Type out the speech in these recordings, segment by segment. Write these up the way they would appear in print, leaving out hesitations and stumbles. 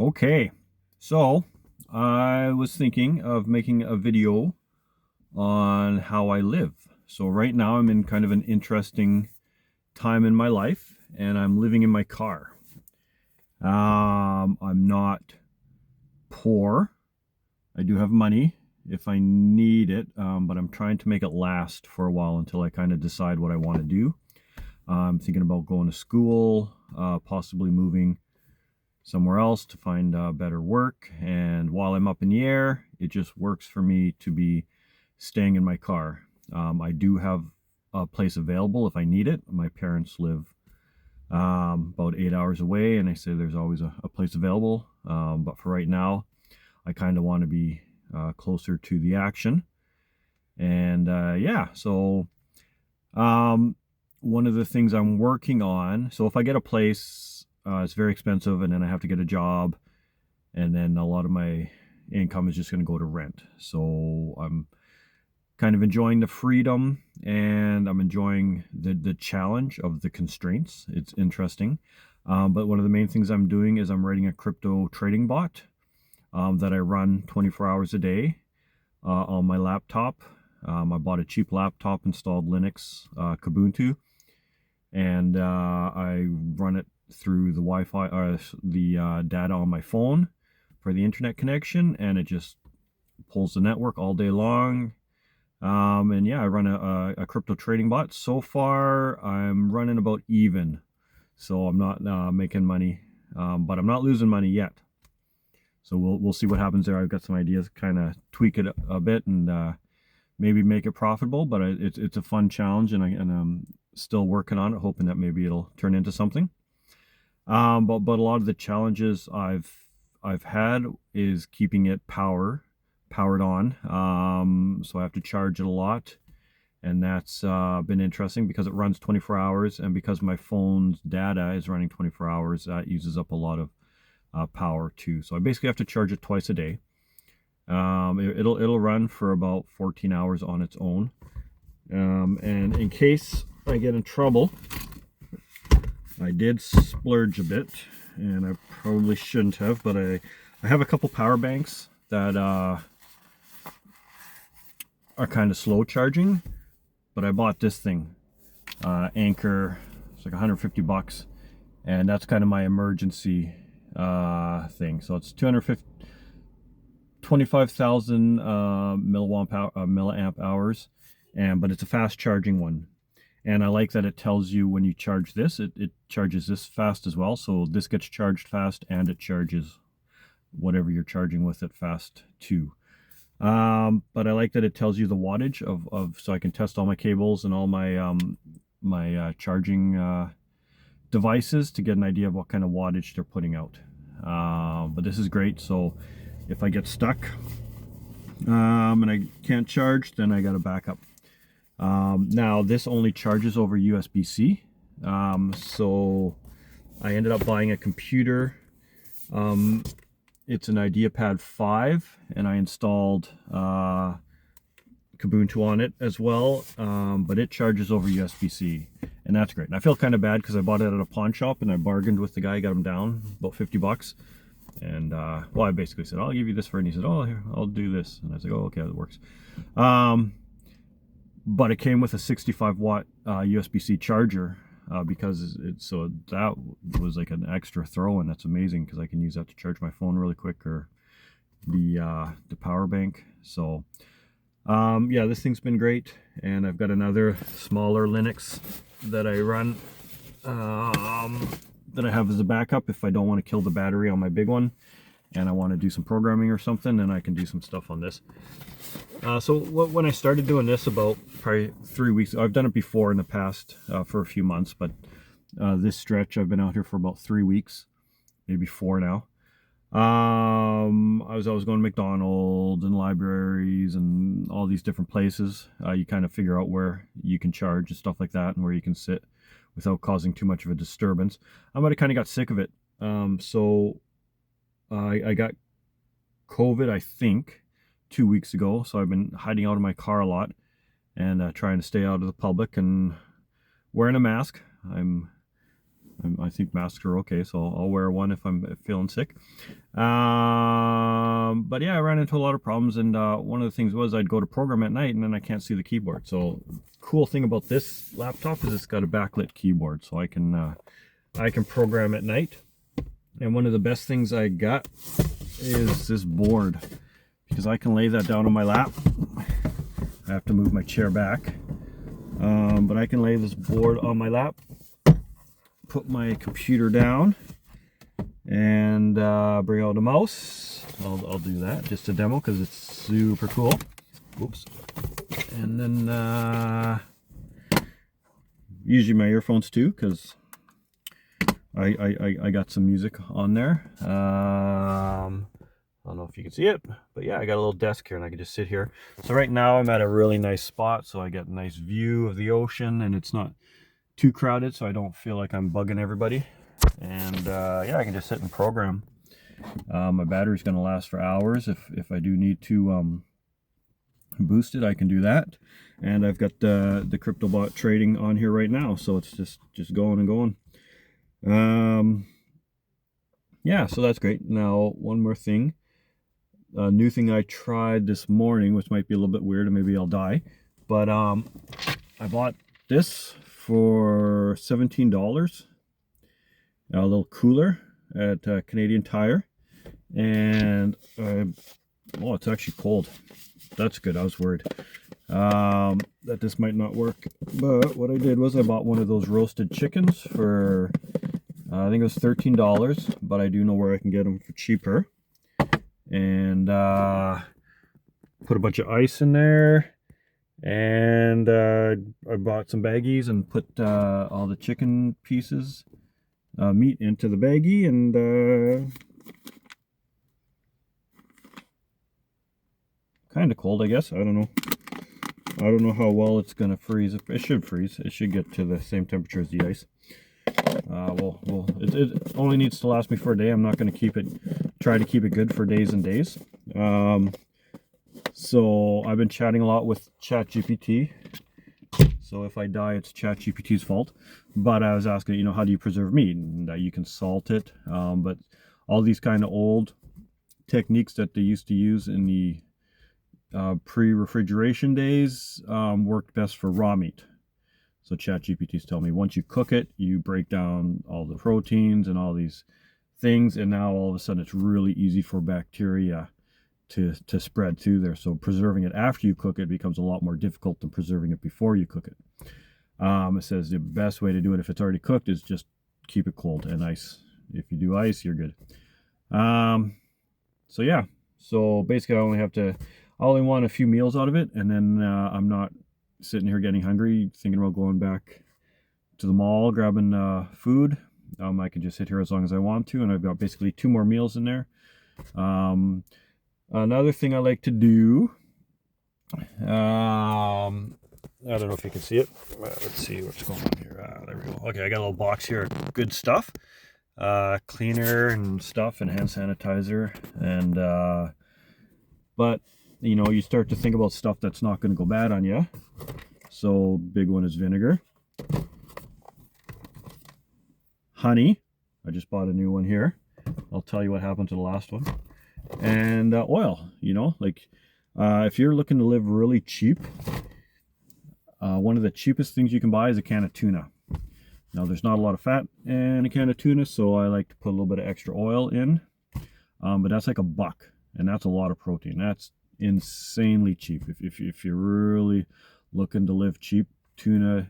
Okay, so I was thinking of making a video on how I live. So right now I'm in kind of an interesting time in my life and I'm living in my car. I'm not poor. I do have money if I need it, but I'm trying to make it last for a while until I kind of decide what I want to do. I'm thinking about going to school, possibly moving somewhere else to find better work. And while I'm up in the air, it just works for me to be staying in my car. I do have a place available if I need it. My parents live about 8 hours away, and I say there's always a place available. But for right now, I kind of want to be closer to the action. And yeah, so um, one of the things I'm working on. So if I get a place, it's very expensive, and then I have to get a job, and then a lot of my income is just going to go to rent. So I'm kind of enjoying the freedom, and I'm enjoying the challenge of the constraints. It's interesting. But one of the main things I'm doing is I'm writing a crypto trading bot that I run 24 hours a day on my laptop. I bought a cheap laptop, installed Linux, Kubuntu, and I run it through the Wi-Fi or the data on my phone for the internet connection, and it just pulls the network all day long. And yeah, I run a crypto trading bot. So far, I'm running about even, so I'm not making money, but I'm not losing money yet. So we'll see what happens there. I've got some ideas, kind of tweak it a bit and maybe make it profitable. But it's a fun challenge, and I'm still working on it, hoping that maybe it'll turn into something. But a lot of the challenges I've had is keeping it powered on. So I have to charge it a lot, and that's been interesting because it runs 24 hours, and because my phone's data is running 24 hours, that uses up a lot of power too. So I basically have to charge it twice a day. It'll run for about 14 hours on its own. And in case I get in trouble, I did splurge a bit, and I probably shouldn't have, but I have a couple power banks that are kind of slow charging, but I bought this thing, Anker. It's like 150 bucks, and that's kind of my emergency thing. So it's 25,000 milliamp hours, but it's a fast charging one. And I like that it tells you when you charge this, it charges this fast as well. So this gets charged fast, and it charges whatever you're charging with it fast too. But I like that it tells you the wattage of so I can test all my cables and all my charging devices to get an idea of what kind of wattage they're putting out. But this is great. So if I get stuck and I can't charge, then I got a backup. Now this only charges over USB-C. So I ended up buying a computer. It's an IdeaPad 5, and I installed Kubuntu on it as well, but it charges over USB-C, and that's great. And I feel kind of bad because I bought it at a pawn shop, and I bargained with the guy, got him down about 50 bucks. And well, I basically said, I'll give you this for it. And he said, oh, here, I'll do this. And I was like, oh, okay, that works. But it came with a 65 watt USB-C charger, because so that was like an extra throw, and that's amazing because I can use that to charge my phone really quick, or the power bank. So yeah, this thing's been great, and I've got another smaller Linux that I run, that I have as a backup if I don't want to kill the battery on my big one and I want to do some programming or something, then I can do some stuff on this. So when I started doing this about probably 3 weeks, I've done it before in the past for a few months, but this stretch I've been out here for about 3 weeks, maybe 4 now. I was always going to McDonald's and libraries and all these different places. You kind of figure out where you can charge and stuff like that, and where you can sit without causing too much of a disturbance. I might have kind of got sick of it. So I got COVID, I think, 2 weeks ago. So I've been hiding out in my car a lot, and trying to stay out of the public and wearing a mask. I'm I think masks are okay, so I'll wear one if I'm feeling sick. But yeah, I ran into a lot of problems, and one of the things was I'd go to program at night and then I can't see the keyboard. So cool thing about this laptop is it's got a backlit keyboard, so I can program at night. And one of the best things I got is this board, because I can lay that down on my lap. I have to move my chair back, but I can lay this board on my lap, put my computer down, and bring out a mouse. I'll do that just to demo because it's super cool. Oops. And then usually my earphones too, because I got some music on there. I don't know if you can see it, but yeah, I got a little desk here and I can just sit here. So right now I'm at a really nice spot, so I get a nice view of the ocean and it's not too crowded, so I don't feel like I'm bugging everybody. And yeah, I can just sit and program. My battery's going to last for hours. If I do need to boost it, I can do that. And I've got the CryptoBot trading on here right now, so it's just going and going. Yeah, so that's great. Now, one more thing. A new thing I tried this morning, which might be a little bit weird and maybe I'll die, but I bought this for $17. A little cooler at Canadian Tire, and oh, it's actually cold. That's good. I was worried that this might not work, but what I did was I bought one of those roasted chickens for I think it was $13, but I do know where I can get them for cheaper. And put a bunch of ice in there, and I bought some baggies and put all the chicken pieces, meat into the baggie, and kind of cold, I guess. I don't know how well it's gonna freeze. It should freeze. It should get to the same temperature as the ice. It only needs to last me for a day. I'm not going to try to keep it good for days and days. So I've been chatting a lot with ChatGPT. So if I die, it's ChatGPT's fault. But I was asking, how do you preserve meat? And you can salt it. But all these kind of old techniques that they used to use in the pre-refrigeration days worked best for raw meat. So ChatGPT's telling me once you cook it, you break down all the proteins and all these things, and now all of a sudden it's really easy for bacteria to spread through there. So preserving it after you cook it becomes a lot more difficult than preserving it before you cook it. It says the best way to do it if it's already cooked is just keep it cold and ice. If you do ice, you're good. So yeah, so basically I only want a few meals out of it, and then I'm not sitting here getting hungry, thinking about going back to the mall, grabbing food. I can just sit here as long as I want to, and I've got basically 2 more meals in there. Another thing I like to do, I don't know if you can see it. Let's see what's going on here. There we go. Okay, I got a little box here of good stuff. Cleaner and stuff, and hand sanitizer, and but you start to think about stuff that's not going to go bad on you. So big one is vinegar, honey. I just bought a new one here. I'll tell you what happened to the last one. And oil. If you're looking to live really cheap, one of the cheapest things you can buy is a can of tuna. Now there's not a lot of fat in a can of tuna, so I like to put a little bit of extra oil in. But that's like $1, and that's a lot of protein. That's insanely cheap. If you're really looking to live cheap, tuna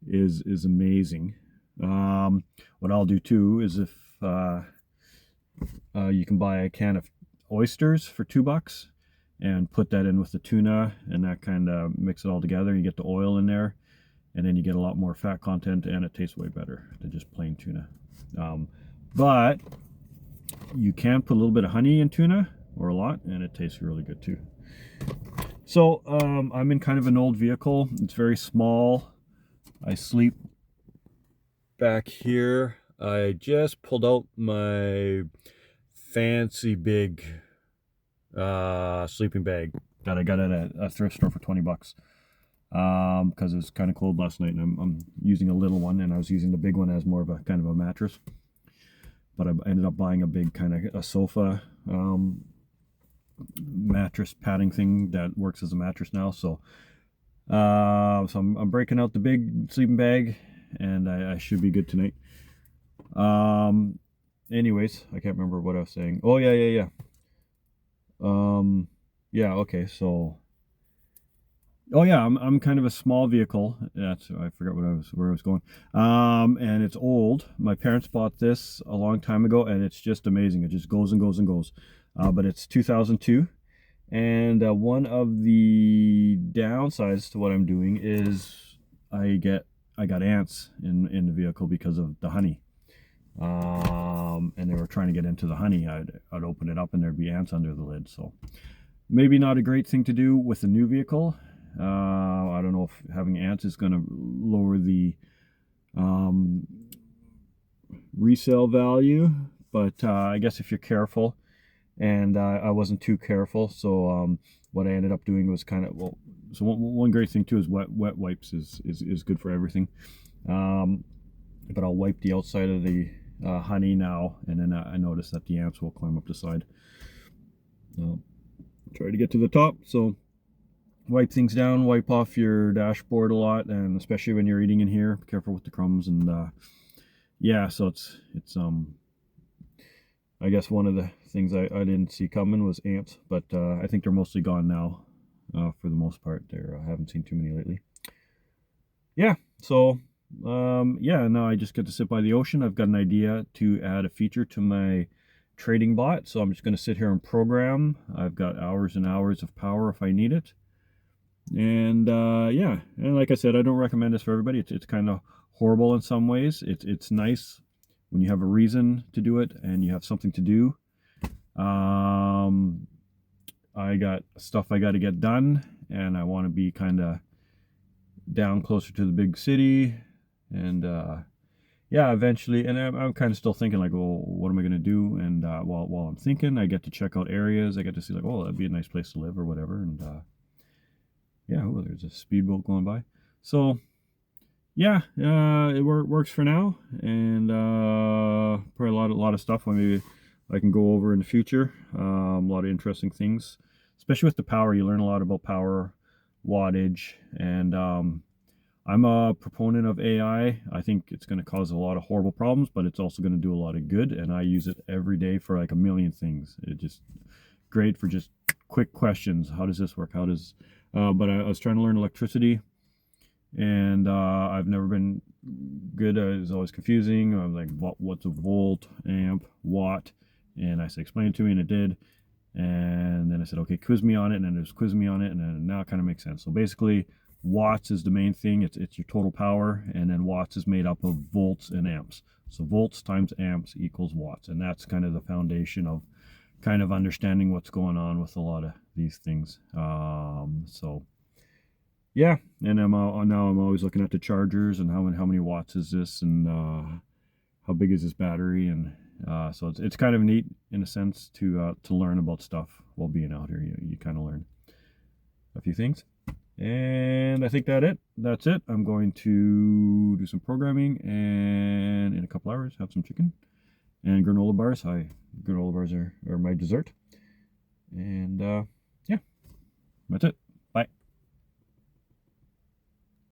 is amazing. What I'll do too is if you can buy a can of oysters for $2 and put that in with the tuna, and that kind of mix it all together. You get the oil in there, and then you get a lot more fat content, and it tastes way better than just plain tuna. But you can put a little bit of honey in tuna, or a lot, and it tastes really good too. So I'm in kind of an old vehicle. It's very small. I sleep back here. I just pulled out my fancy big sleeping bag that I got at a thrift store for $20. because it was kind of cold last night, and I'm using a little one, and I was using the big one as more of a kind of a mattress. But I ended up buying a big kind of a sofa mattress padding thing that works as a mattress now. So I'm breaking out the big sleeping bag, and I should be good tonight. Anyways, I can't remember what I was saying. Oh yeah. Yeah, okay, so oh yeah, I'm kind of a small vehicle. That's I forgot where I was going. And it's old. My parents bought this a long time ago, and it's just amazing. It just goes and goes and goes. But it's 2002, and one of the downsides to what I'm doing is I got ants in the vehicle because of the honey. And they were trying to get into the honey. I'd open it up and there'd be ants under the lid. So maybe not a great thing to do with a new vehicle. I don't know if having ants is going to lower the resale value, but I guess if you're careful, and I wasn't too careful, so what I ended up doing was kind of, well, so one great thing too is wet wipes is good for everything. But I'll wipe the outside of the honey now, and then I notice that the ants will climb up the side. Try to get to the top, so wipe things down, wipe off your dashboard a lot, and especially when you're eating in here, be careful with the crumbs. And yeah, so it's I guess one of the things I didn't see coming was ants, but I think they're mostly gone now. For the most part, I haven't seen too many lately. Yeah, so yeah, now I just get to sit by the ocean. I've got an idea to add a feature to my trading bot, so I'm just going to sit here and program. I've got hours and hours of power if I need it. And yeah, and like I said, I don't recommend this for everybody. It's kind of horrible in some ways. It's nice when you have a reason to do it and you have something to do. I got stuff I got to get done, and I want to be kind of down closer to the big city. And yeah, eventually, and I'm kind of still thinking like, well, what am I going to do? And while I'm thinking, I get to check out areas. I get to see like, oh, that'd be a nice place to live or whatever. And yeah, oh, there's a speedboat going by. So yeah, it works for now, and probably a lot of stuff maybe I can go over in the future. A lot of interesting things, especially with the power. You learn a lot about power, wattage, and I'm a proponent of AI. I think it's going to cause a lot of horrible problems, but it's also going to do a lot of good, and I use it every day for like a million things. It's just great for just quick questions. How does this work? How does but I was trying to learn electricity, and I've never been good. It was always confusing. I was like, what's a volt, amp, watt? And I said, explain it to me, and it did. And then I said, okay, quiz me on it, and then it was quiz me on it, and then now it kind of makes sense. So basically, watts is the main thing. It's your total power, and then watts is made up of volts and amps. So volts times amps equals watts, and that's kind of the foundation of kind of understanding what's going on with a lot of these things. So yeah, and now I'm always looking at the chargers and how many watts is this, and how big is this battery, and so it's kind of neat in a sense to learn about stuff while being out here. You kind of learn a few things. And I think that's it. I'm going to do some programming, and in a couple hours have some chicken and granola bars. Granola bars are my dessert. And yeah, that's it.